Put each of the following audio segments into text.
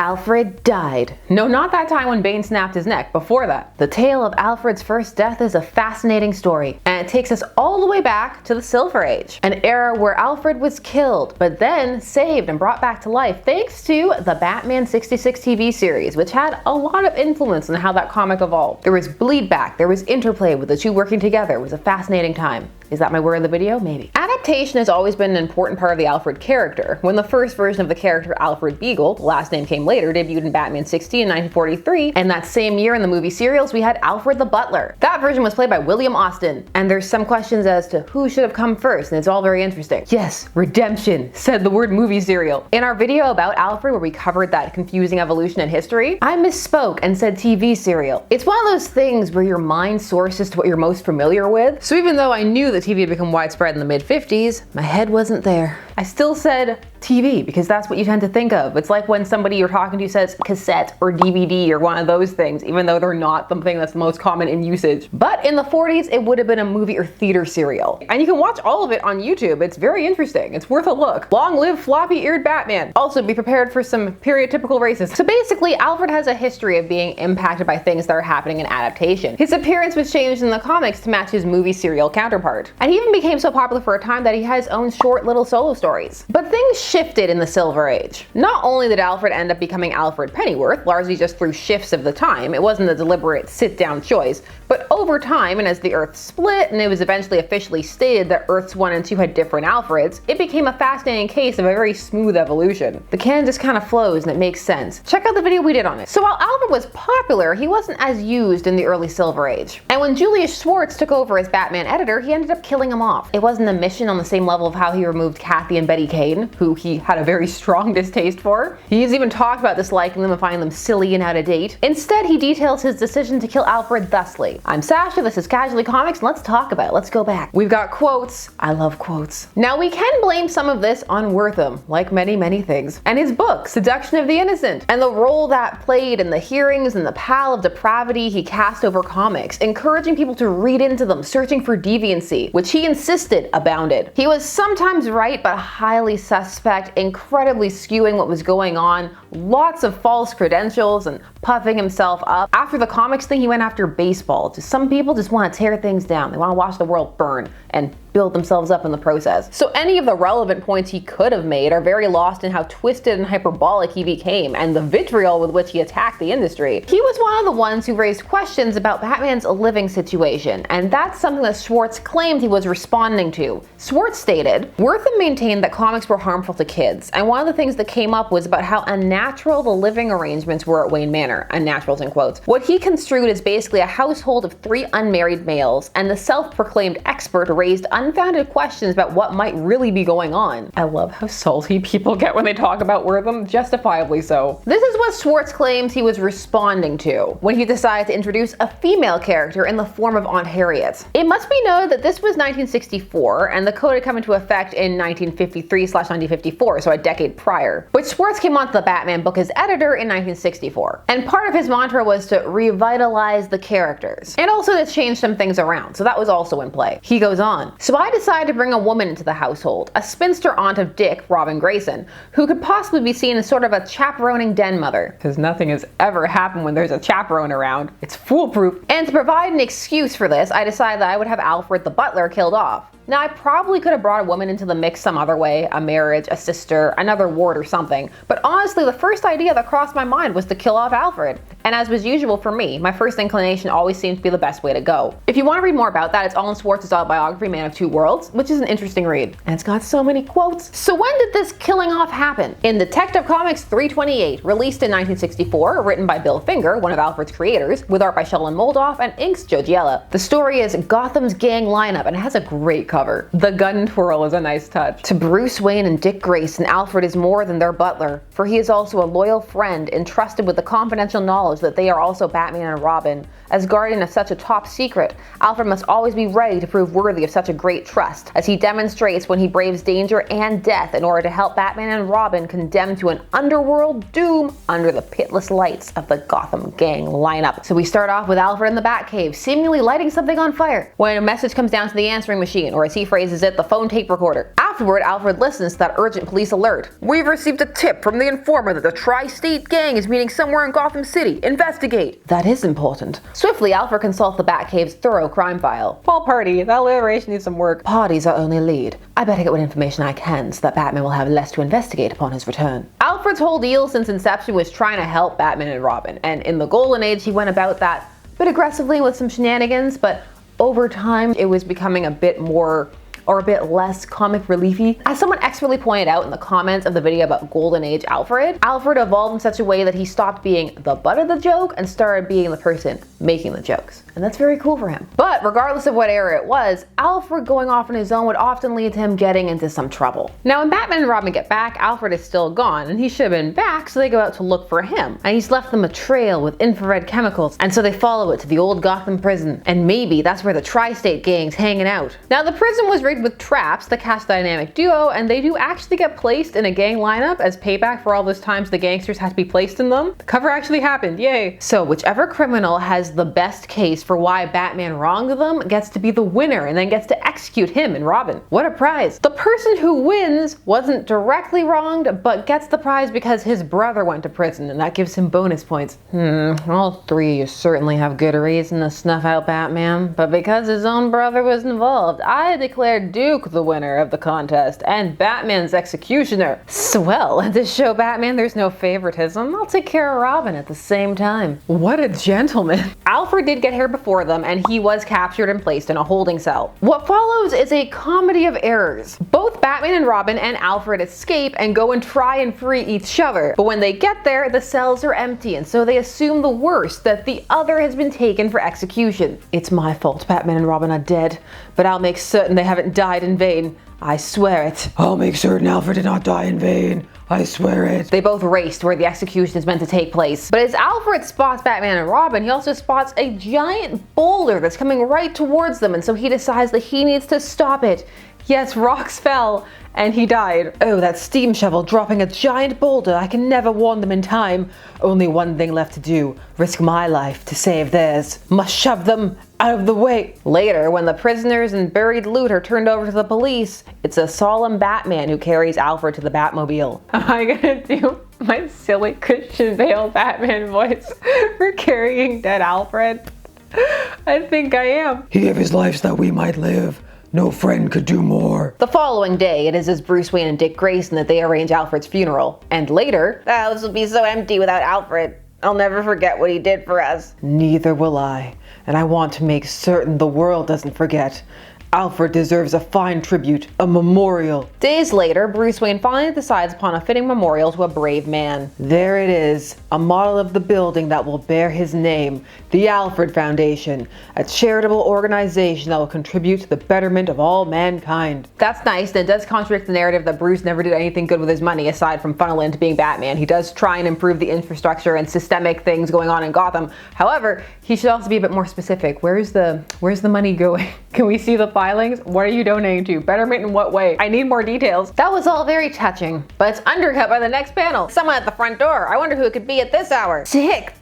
Alfred died. No, not that time when Bane snapped his neck, before that. The tale of Alfred's first death is a fascinating story, and it takes us all the way back to the Silver Age, an era where Alfred was killed, but then saved and brought back to life thanks to the Batman 66 TV series, which had a lot of influence on how that comic evolved. There was bleed back, there was interplay with the two working together. It was a fascinating time. Is that my word of the video? Maybe. Adaptation has always been an important part of the Alfred character. When the first version of the character Alfred Beagle, the last name came later, debuted in Batman 60 in 1943, and that same year in the movie serials we had Alfred the Butler. That version was played by William Austin, and there's some questions as to who should have come first, and it's all very interesting. Yes, redemption, said the word movie serial. In our video about Alfred where we covered that confusing evolution in history, I misspoke and said TV serial. It's one of those things where your mind sources to what you're most familiar with, so even though I knew that TV had become widespread in the mid-50s, my head wasn't there. I still said TV because that's what you tend to think of. It's like when somebody you're talking to says cassette or DVD or one of those things, even though they're not the thing that's the most common in usage. But in the 40s, it would have been a movie or theater serial. And you can watch all of it on YouTube. It's very interesting. It's worth a look. Long live floppy-eared Batman. Also, be prepared for some stereotypical racism. So basically, Alfred has a history of being impacted by things that are happening in adaptation. His appearance was changed in the comics to match his movie serial counterpart. And he even became so popular for a time that he had his own short little solo stories. But things shifted in the Silver Age. Not only did Alfred end up becoming Alfred Pennyworth, largely just through shifts of the time, it wasn't a deliberate sit-down choice, but over time, and as the Earth split and it was eventually officially stated that Earths 1 and 2 had different Alfreds, it became a fascinating case of a very smooth evolution. The canon just kind of flows and it makes sense. Check out the video we did on it. So while Alfred was popular, he wasn't as used in the early Silver Age. And when Julius Schwartz took over as Batman editor, he ended up killing him off. It wasn't a mission on the same level of how he removed Kathy and Betty Kane, who he had a very strong distaste for. He's even talked about disliking them and finding them silly and out of date. Instead, he details his decision to kill Alfred thusly. I'm Sasha, this is Casually Comics, and let's talk about it. Let's go back. We've got quotes. I love quotes. Now we can blame some of this on Wortham, like many things, and his book, Seduction of the Innocent, and the role that played in the hearings and the pall of depravity he cast over comics, encouraging people to read into them, searching for deviancy, which he insisted abounded. He was sometimes right, but highly suspect, incredibly skewing what was going on, lots of false credentials and puffing himself up. After the comics thing, he went after baseball. Just some people just want to tear things down. They want to watch the world burn and build themselves up in the process. So any of the relevant points he could have made are very lost in how twisted and hyperbolic he became and the vitriol with which he attacked the industry. He was one of the ones who raised questions about Batman's living situation, and that's something that Schwartz claimed he was responding to. Schwartz stated, Wortham maintained that comics were harmful to kids, and one of the things that came up was about how unnatural the living arrangements were at Wayne Manor, unnaturals in quotes. What he construed as basically a household of 3 unmarried males, and the self-proclaimed expert raised unfounded questions about what might really be going on. I love how salty people get when they talk about Wortham, justifiably so. This is what Schwartz claims he was responding to when he decided to introduce a female character in the form of Aunt Harriet. It must be noted that this was 1964 and the code had come into effect in 1953/1954, so a decade prior. But Schwartz came onto the Batman book as editor in 1964, and part of his mantra was to revitalize the characters and also to change some things around, so that was also in play. He goes on, so I decided to bring a woman into the household, a spinster aunt of Dick, Robin Grayson, who could possibly be seen as sort of a chaperoning den mother, because nothing has ever happened when there's a chaperone around. It's foolproof. And to provide an excuse for this, I decided that I would have Alfred the Butler killed off. Now, I probably could have brought a woman into the mix some other way, a marriage, a sister, another ward or something, but honestly the first idea that crossed my mind was to kill off Alfred. And as was usual for me, my first inclination always seemed to be the best way to go. If you want to read more about that, it's all in Schwartz's autobiography, Man of Two Worlds, which is an interesting read. And it's got so many quotes. So when did this killing off happen? In Detective Comics 328, released in 1964, written by Bill Finger, one of Alfred's creators, with art by Sheldon Moldoff and inks Joe Giella. The story is Gotham's gang lineup and it has a great cover. The gun twirl is a nice touch. To Bruce Wayne and Dick Grayson, Alfred is more than their butler, for he is also a loyal friend entrusted with the confidential knowledge that they are also Batman and Robin. As guardian of such a top secret, Alfred must always be ready to prove worthy of such a great trust, as he demonstrates when he braves danger and death in order to help Batman and Robin condemned to an underworld doom under the pitiless lights of the Gotham gang lineup. So we start off with Alfred in the Batcave, seemingly lighting something on fire, when a message comes down to the answering machine, or or as he phrases it, the phone tape recorder. Afterward, Alfred listens to that urgent police alert. "We've received a tip from the informer that the Tri-State Gang is meeting somewhere in Gotham City. Investigate." That is important. Swiftly, Alfred consults the Batcave's thorough crime file. "Paul Party, that alliteration needs some work. Party's our only lead. I better get what information I can so that Batman will have less to investigate upon his return." Alfred's whole deal since inception was trying to help Batman and Robin, and in the Golden Age he went about that a bit aggressively with some shenanigans, but over time it was becoming a bit more or a bit less comic reliefy. As someone expertly pointed out in the comments of the video about Golden Age Alfred evolved in such a way that he stopped being the butt of the joke and started being the person making the jokes. And that's very cool for him. But regardless of what era it was, Alfred going off on his own would often lead to him getting into some trouble. Now when Batman and Robin get back, Alfred is still gone, and he should have been back, so they go out to look for him. And he's left them a trail with infrared chemicals, and so they follow it to the old Gotham prison. And maybe that's where the Tri-State Gang's hanging out. Now the prison was rigged with traps that cast the dynamic duo, and they do actually get placed in a gang lineup as payback for all those times the gangsters had to be placed in them. The cover actually happened, yay! So whichever criminal has the best case for why Batman wronged them gets to be the winner and then gets to execute him and Robin. What a prize! The person who wins wasn't directly wronged, but gets the prize because his brother went to prison, and that gives him bonus points. All three of you certainly have good reason to snuff out Batman, but because his own brother was involved, I declared Duke the winner of the contest and Batman's executioner. Swell, and to show Batman there's no favoritism, I'll take care of Robin at the same time. What a gentleman. Alfred did get here before them, and he was captured and placed in a holding cell. What follows is a comedy of errors. Both Batman and Robin and Alfred escape and go and try and free each other, but when they get there, the cells are empty, and so they assume the worst, that the other has been taken for execution. It's my fault Batman and Robin are dead, but I'll make certain they haven't died in vain. I swear it. I'll make certain Alfred did not die in vain. I swear it. They both race to where the execution is meant to take place. But as Alfred spots Batman and Robin, he also spots a giant boulder that's coming right towards them, and so he decides that he needs to stop it. Yes, rocks fell, and he died. Oh, that steam shovel dropping a giant boulder. I can never warn them in time. Only one thing left to do. Risk my life to save theirs. Must shove them out of the way. Later, when the prisoners and buried loot are turned over to the police, it's a solemn Batman who carries Alfred to the Batmobile. Am I gonna do my silly Christian Bale Batman voice for carrying dead Alfred? I think I am. He gave his life so that we might live. No friend could do more. The following day, it is as Bruce Wayne and Dick Grayson that they arrange Alfred's funeral. And later, the house will be so empty without Alfred. I'll never forget what he did for us. Neither will I. And I want to make certain the world doesn't forget. Alfred deserves a fine tribute, a memorial. Days later, Bruce Wayne finally decides upon a fitting memorial to a brave man. There it is, a model of the building that will bear his name, the Alfred Foundation, a charitable organization that will contribute to the betterment of all mankind. That's nice, and it does contradict the narrative that Bruce never did anything good with his money aside from funnel into being Batman. He does try and improve the infrastructure and systemic things going on in Gotham. However, he should also be a bit more specific. Where's the money going? Can we see the filings? What are you donating to? Betterment in what way? I need more details. That was all very touching, but it's undercut by the next panel. Someone at the front door. I wonder who it could be at this hour. Dick,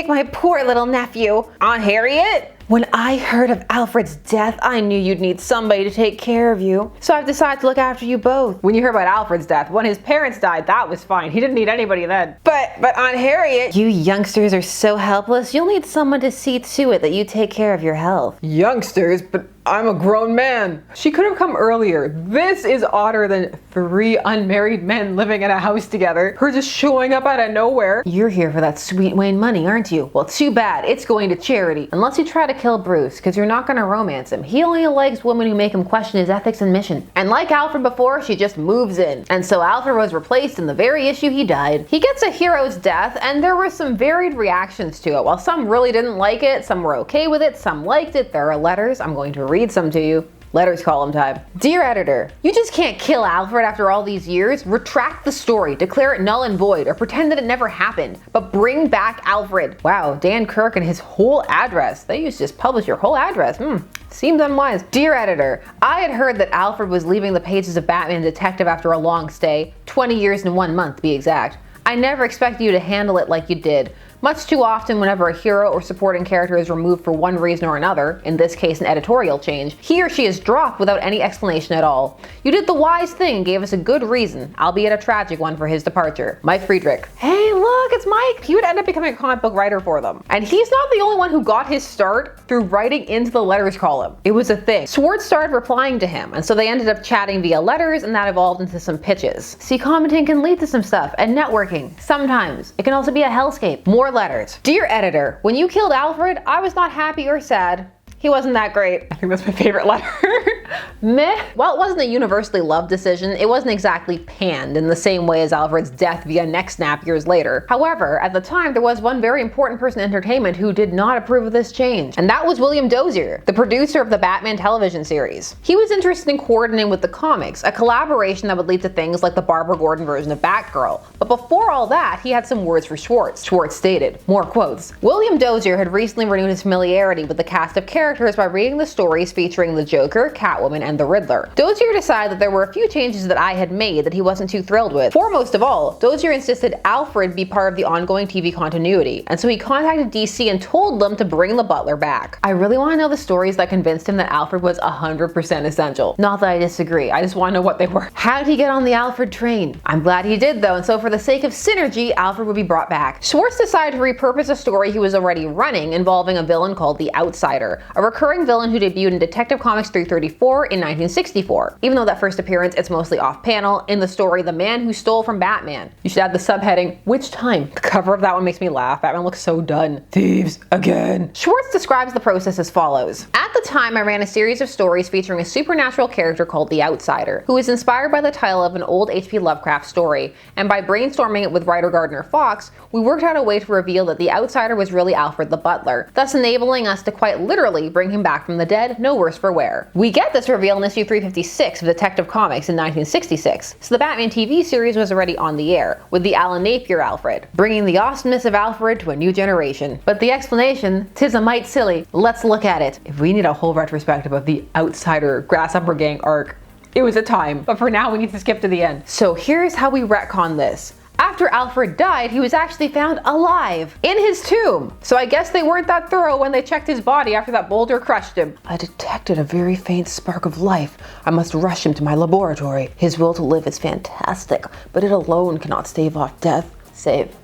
my poor little nephew. Aunt Harriet? When I heard of Alfred's death, I knew you'd need somebody to take care of you. So I've decided to look after you both. When you heard about Alfred's death, when his parents died, that was fine. He didn't need anybody then. But Aunt Harriet, you youngsters are so helpless. You'll need someone to see to it that you take care of your health. Youngsters? But I'm a grown man. She could have come earlier. This is odder than 3 unmarried men living in a house together. Her just showing up out of nowhere. You're here for that sweet Wayne money, aren't you? Well, too bad. It's going to charity. Unless you try to kill Bruce, because you're not going to romance him. He only likes women who make him question his ethics and mission. And like Alfred before, she just moves in. And so Alfred was replaced in the very issue he died. He gets a hero's death, and there were some varied reactions to it. While some really didn't like it, some were okay with it, some liked it. There are letters. I'm going to read some to you. Letters column time. Dear editor, you just can't kill Alfred after all these years. Retract the story, declare it null and void, or pretend that it never happened. But bring back Alfred. Wow, Dan Kirk and his whole address. They used to just publish your whole address. Seems unwise. Dear editor, I had heard that Alfred was leaving the pages of Batman Detective after a long stay, 20 years and 1 month to be exact. I never expected you to handle it like you did. Much too often, whenever a hero or supporting character is removed for one reason or another, in this case an editorial change, he or she is dropped without any explanation at all. You did the wise thing and gave us a good reason, albeit a tragic one, for his departure. Mike Friedrich. Hey look, it's Mike! He would end up becoming a comic book writer for them. And he's not the only one who got his start through writing into the letters column. It was a thing. Schwartz started replying to him, and so they ended up chatting via letters, and that evolved into some pitches. See, commenting can lead to some stuff, and networking. Sometimes. It can also be a hellscape. More letters. Dear editor, when you killed Alfred, I was not happy or sad. He wasn't that great. I think that's my favorite letter. Meh. While it wasn't a universally loved decision, it wasn't exactly panned in the same way as Alfred's death via neck snap years later. However, at the time, there was one very important person in entertainment who did not approve of this change, and that was William Dozier, the producer of the Batman television series. He was interested in coordinating with the comics, a collaboration that would lead to things like the Barbara Gordon version of Batgirl. But before all that, he had some words for Schwartz. Schwartz stated, more quotes, William Dozier had recently renewed his familiarity with the cast of characters by reading the stories featuring the Joker, Catwoman, and the Riddler. Dozier decided that there were a few changes that I had made that he wasn't too thrilled with. Foremost of all, Dozier insisted Alfred be part of the ongoing TV continuity, and so he contacted DC and told them to bring the Butler back. I really want to know the stories that convinced him that Alfred was 100% essential. Not that I disagree, I just want to know what they were. How did he get on the Alfred train? I'm glad he did though, and so for the sake of synergy, Alfred would be brought back. Schwartz decided to repurpose a story he was already running involving a villain called the Outsider, a recurring villain who debuted in Detective Comics 334 in 1964. Even though that first appearance it's mostly off-panel, in the story The Man Who Stole from Batman. You should add the subheading, which time? The cover of that one makes me laugh. Batman looks so done. Thieves again. Schwartz describes the process as follows. At the time, I ran a series of stories featuring a supernatural character called the Outsider, who is inspired by the title of an old H.P. Lovecraft story, and by brainstorming it with writer Gardner Fox, we worked out a way to reveal that the Outsider was really Alfred the Butler, thus enabling us to quite literally bring him back from the dead, no worse for wear. We get this reveal in issue 356 of Detective Comics in 1966, so the Batman TV series was already on the air, with the Alan Napier Alfred, bringing the awesomeness of Alfred to a new generation. But the explanation, 'tis a mite silly. Let's look at it. If we need a whole retrospective of the Outsider Grasshopper Gang arc, it was a time, but for now we need to skip to the end. So here's how we retcon this. After Alfred died, he was actually found alive in his tomb. So I guess they weren't that thorough when they checked his body after that boulder crushed him. I detected a very faint spark of life. I must rush him to my laboratory. His will to live is fantastic, but it alone cannot stave off death. Save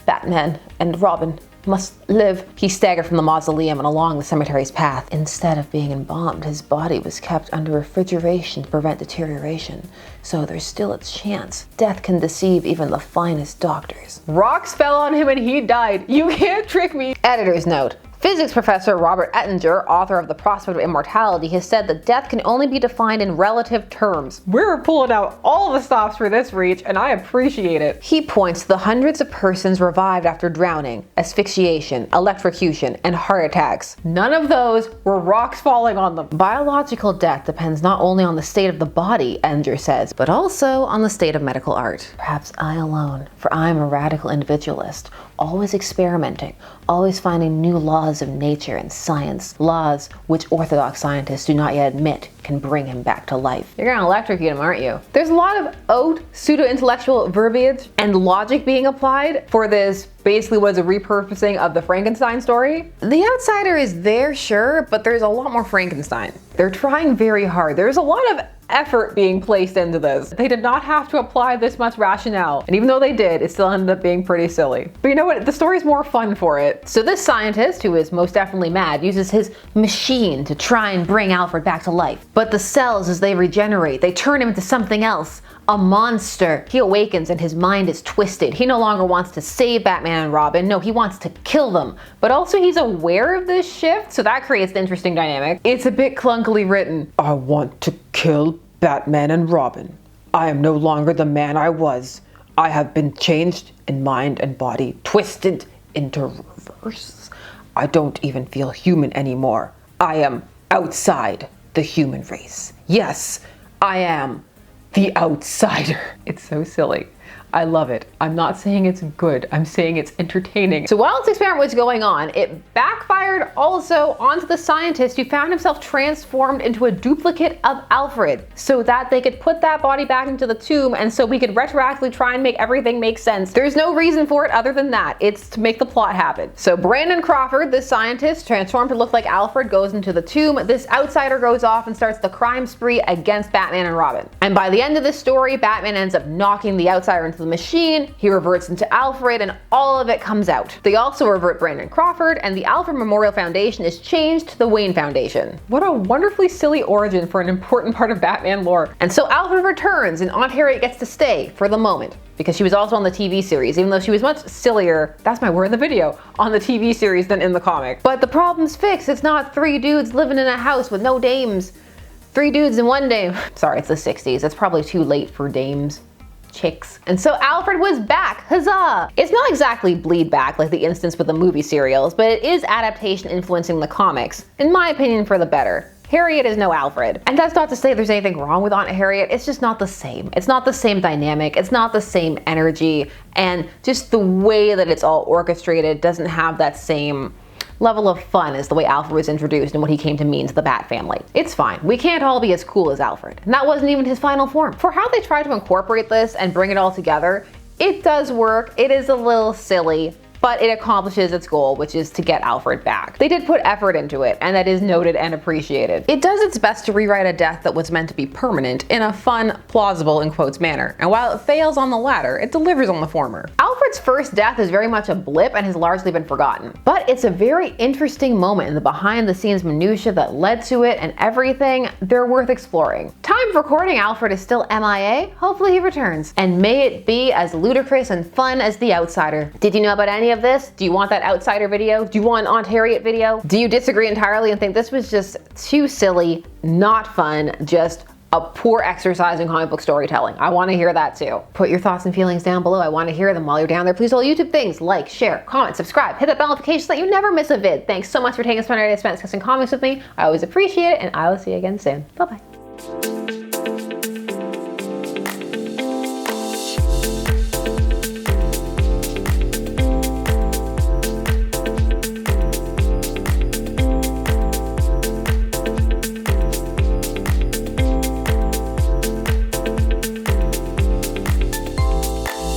Batman and Robin must live. He staggered from the mausoleum and along the cemetery's path. Instead of being embalmed, his body was kept under refrigeration to prevent deterioration. So there's still a chance. Death can deceive even the finest doctors. Rocks fell on him and he died. You can't trick me. Editor's note. Physics professor Robert Ettinger, author of The Prospect of Immortality, has said that death can only be defined in relative terms. We're pulling out all the stops for this reach, and I appreciate it. He points to the hundreds of persons revived after drowning, asphyxiation, electrocution, and heart attacks. None of those were rocks falling on them. Biological death depends not only on the state of the body, Ettinger says, but also on the state of medical art. Perhaps I alone, for I am a radical individualist, always experimenting, always finding new laws of nature and science, laws which orthodox scientists do not yet admit can bring him back to life. You're gonna electrocute him, aren't you? There's a lot of haute pseudo-intellectual verbiage and logic being applied for this basically was a repurposing of the Frankenstein story. The Outsider is there, sure, but there's a lot more Frankenstein. They're trying very hard. There's a lot of effort being placed into this. They did not have to apply this much rationale, and even though they did, it still ended up being pretty silly. But you know what? The story's more fun for it. So this scientist, who is most definitely mad, uses his machine to try and bring Alfred back to life. But the cells, as they regenerate, they turn him into something else. A monster. He awakens and his mind is twisted. He no longer wants to save Batman and Robin. No, he wants to kill them. But also he's aware of this shift, so that creates an interesting dynamic. It's a bit clunkily written. I want to kill Batman and Robin. I am no longer the man I was. I have been changed in mind and body, twisted into reverse. I don't even feel human anymore. I am outside the human race. Yes, I am the Outsider. It's so silly. I love it. I'm not saying it's good, I'm saying it's entertaining. So while this experiment was going on, it backfired also onto the scientist who found himself transformed into a duplicate of Alfred so that they could put that body back into the tomb and so we could retroactively try and make everything make sense. There's no reason for it other than that. It's to make the plot happen. So Brandon Crawford, this scientist, transformed to look like Alfred, goes into the tomb. This outsider goes off and starts the crime spree against Batman and Robin. And by the end of the story, Batman ends up knocking the outsider into the machine, he reverts into Alfred, and all of it comes out. They also revert Brandon Crawford, and the Alfred Memorial Foundation is changed to the Wayne Foundation. What a wonderfully silly origin for an important part of Batman lore. And so Alfred returns, and Aunt Harriet gets to stay for the moment, because she was also on the TV series, even though she was much sillier, that's my word in the video, on the TV series than in the comic. But the problem's fixed. It's not 3 dudes living in a house with no dames. 3 dudes and 1 dame. Sorry, it's the 60s. It's probably too late for dames. Chicks. And so Alfred was back, huzzah! It's not exactly bleed back like the instance with the movie serials, but it is adaptation influencing the comics, in my opinion for the better. Harriet is no Alfred. And that's not to say there's anything wrong with Aunt Harriet, it's just not the same. It's not the same dynamic, it's not the same energy, and just the way that it's all orchestrated doesn't have that same level of fun as the way Alfred was introduced and what he came to mean to the Batfamily. It's fine. We can't all be as cool as Alfred. And that wasn't even his final form. For how they try to incorporate this and bring it all together, it does work. It is a little silly, but it accomplishes its goal, which is to get Alfred back. They did put effort into it, and that is noted and appreciated. It does its best to rewrite a death that was meant to be permanent in a fun, plausible, in quotes, manner. And while it fails on the latter, it delivers on the former. Alfred's first death is very much a blip and has largely been forgotten. But it's a very interesting moment in the behind-the-scenes minutia that led to it, and everything, they're worth exploring. Time of recording, Alfred is still MIA. Hopefully he returns. And may it be as ludicrous and fun as The Outsider. Did you know about any of this? Do you want that Outsider video? Do you want an Aunt Harriet video? Do you disagree entirely and think this was just too silly, not fun, just a poor exercise in comic book storytelling? I want to hear that too. Put your thoughts and feelings down below. I want to hear them. While you're down there, please do all YouTube things like share, comment, subscribe, hit that bell notification so that you never miss a vid. Thanks so much for taking this fun day to spend discussing comics with me. I always appreciate it, and I will see you again soon. Bye-bye.